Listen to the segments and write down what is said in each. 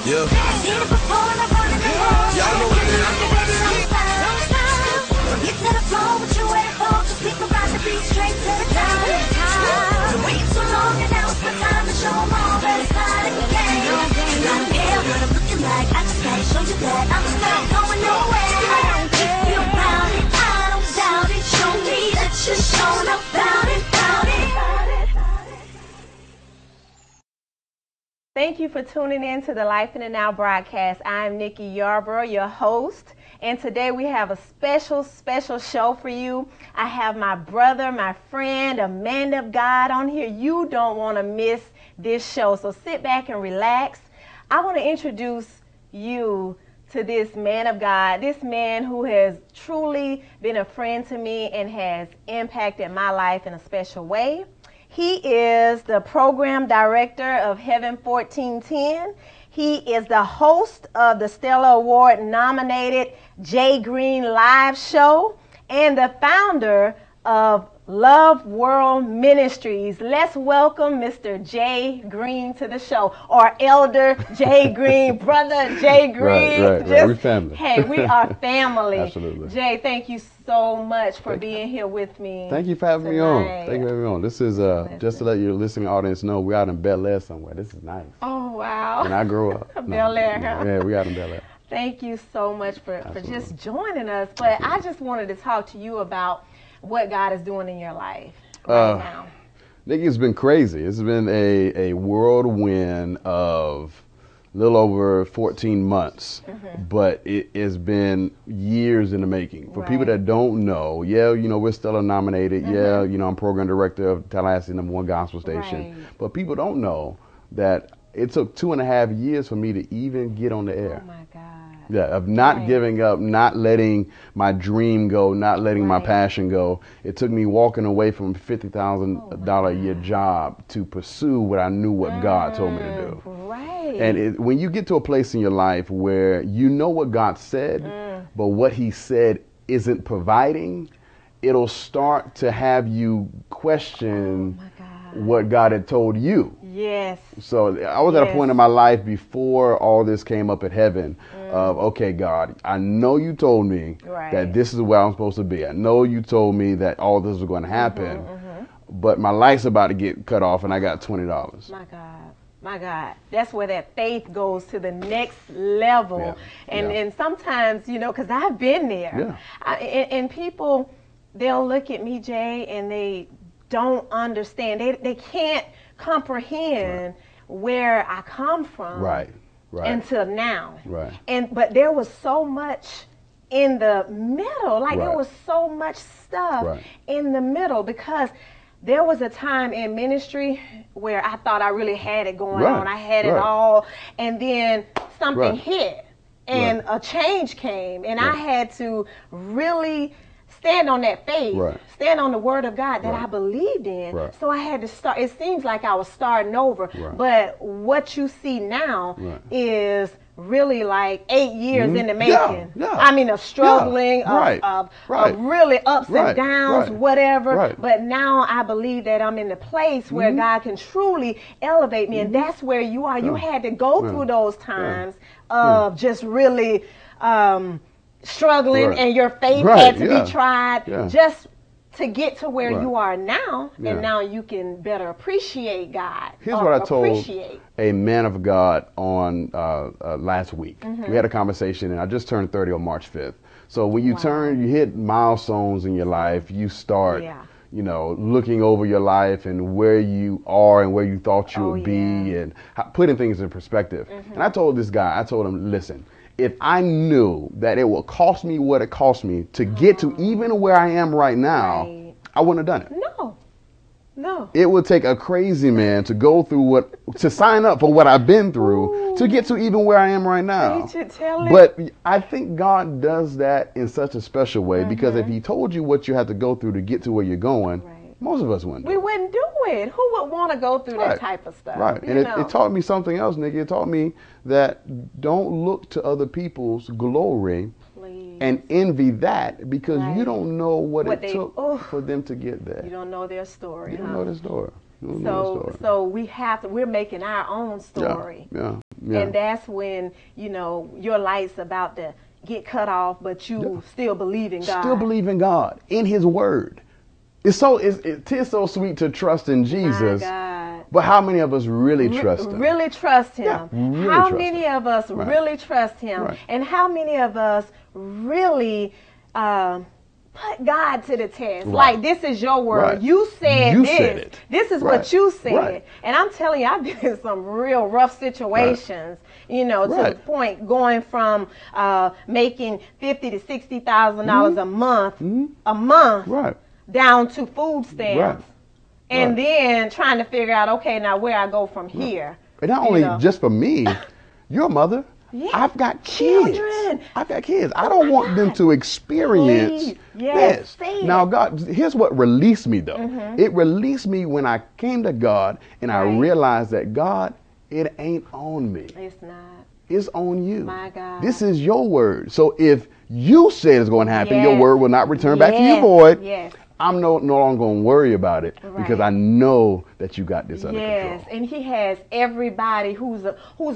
Yeah. Y'all know what it is. Get to the floor, what you waiting for? Just pick around the beat, straight to the top. Been waiting so long, and now it's my time to show 'em all that it's not a game. I don't care what I'm looking like, I just gotta show you that I'm not going nowhere. I don't care. Feel about it, I don't doubt it. Show me that you're showing up about it, about it. Thank you for tuning in to the Life in the Now broadcast. I'm Nicky Yarborough, your host, and today we have a special show for you. I have my brother, my friend, a man of God on here. You don't want to miss this show, so sit back and relax. I want to introduce you to this man of God, this man who has truly been a friend to me and has impacted my life in a special way. He is the program director of Heaven 1410. He is the host of the Stellar Award nominated Jay Green Live Show and the founder of Love World Ministries. Let's welcome Mr. Jay Green to the show, or Elder Jay Green, Brother Jay Green. Right. We're family. Hey, we are family. Absolutely. Jay, thank you so much for being here with me. Thank you for having me on. Thank you for having me on. This is, just to let your listening audience know, we're out in Bel Air somewhere. This is nice. Oh, wow. When I grew up. Bel Air, huh? Yeah, we out in Bel Air. Thank you so much for just joining us. But I just wanted to talk to you about what God is doing in your life right now. Nicky, it's been crazy. It's been a whirlwind of a little over 14 months, but it has been years in the making. For people that don't know, we're still nominated. I'm program director of Tallahassee #1 gospel station. But people don't know that it took 2.5 years for me to even get on the air. Oh my God. Yeah, of not giving up, not letting my dream go, not letting my passion go. It took me walking away from a $50,000 a year job to pursue what I knew what God told me to do. Right. And when you get to a place in your life where you know what God said, but what he said isn't providing, it'll start to have you question what God had told you. Yes. So I was at a point in my life before all this came up at heaven of, okay, God, I know you told me that this is where I'm supposed to be. I know you told me that all this was going to happen, but my life's about to get cut off and I got $20. My God. My God, that's where that faith goes to the next level. And sometimes, because I've been there. And people, they'll look at me, Jay, and they don't understand. They can't comprehend where I come from until now. But there was so much in the middle. There was so much stuff in the middle, because there was a time in ministry where I thought I really had it going on. I had it all. And then something hit and a change came. And I had to really stand on that faith, stand on the word of God that I believed in. So I had to start. It seems like I was starting over. But what you see now is really like 8 years in the making. I mean, of struggling, of really ups and downs, whatever. But now I believe that I'm in the place where God can truly elevate me. And that's where you are. You had to go through those times of just really struggling, and your faith had to be tried just to get to where you are now. And now you can better appreciate God. Here's what I told a man of God on last week. We had a conversation, and I just turned 30 on March 5th. So when you you hit milestones in your life, you start looking over your life and where you are and where you thought you would be, and putting things in perspective. And I told this guy, I told him, listen, if I knew that it would cost me what it cost me to get to even where I am right now, I wouldn't have done it. No. It would take a crazy man to go through to sign up for what I've been through to get to even where I am right now. But I think God does that in such a special way, because if he told you what you have to go through to get to where you're going, most of us wouldn't do it. We wouldn't do it. Who would want to go through that type of stuff? And it taught me something else, Nicky. It taught me that don't look to other people's glory and envy that, because you don't know what it took for them to get there. You don't know their story. You don't know their story. So we're making our own story. Yeah. And that's when, your light's about to get cut off, but you still believe in God. Still believe in God, in His Word. It is so sweet to trust in Jesus. My God. But how many of us really trust Him? Really trust Him. Yeah, really how trust many him. of us really trust Him? Right. And how many of us really put God to the test? Right. Like, this is your word. Right. You said You this. said it. This is Right. what you said. Right. And I'm telling you, I've been in some real rough situations. To the point going from making $50,000 to $60,000 a month, Right. down to food stamps. Right. And then trying to figure out, okay, now where I go from here. And not only just for me, you're a mother. Yeah. I've got kids. Children. I've got kids. I don't want them to experience Please. Yes. this. Now, God, here's what released me, though. It released me when I came to God and I realized that, God, it ain't on me. It's not. It's on you. My God. This is your word. So if you say it's going to happen, your word will not return back to you, Yes. void. Yes. I'm no longer going to worry about it because I know that you got this under control. Yes, and He has everybody who's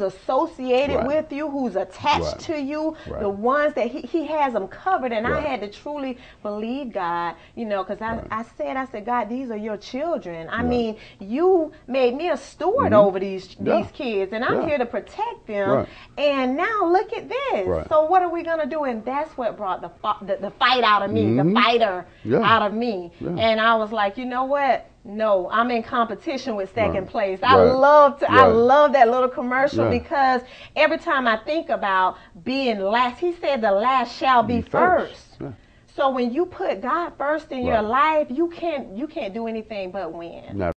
associated with you, who's attached to you, the ones that He has them covered. And I had to truly believe God, because I said, God, these are your children. I mean, you made me a steward over these kids, and I'm here to protect them. Right. And now look at this. Right. So what are we going to do? And that's what brought the fight out of me, the fighter out of me. Yeah. And I was like, you know what? No, I'm in competition with second place. I Right. love Right. that little commercial because every time I think about being last, He said the last shall be first. Yeah. So when you put God first in your life, you can't do anything but win.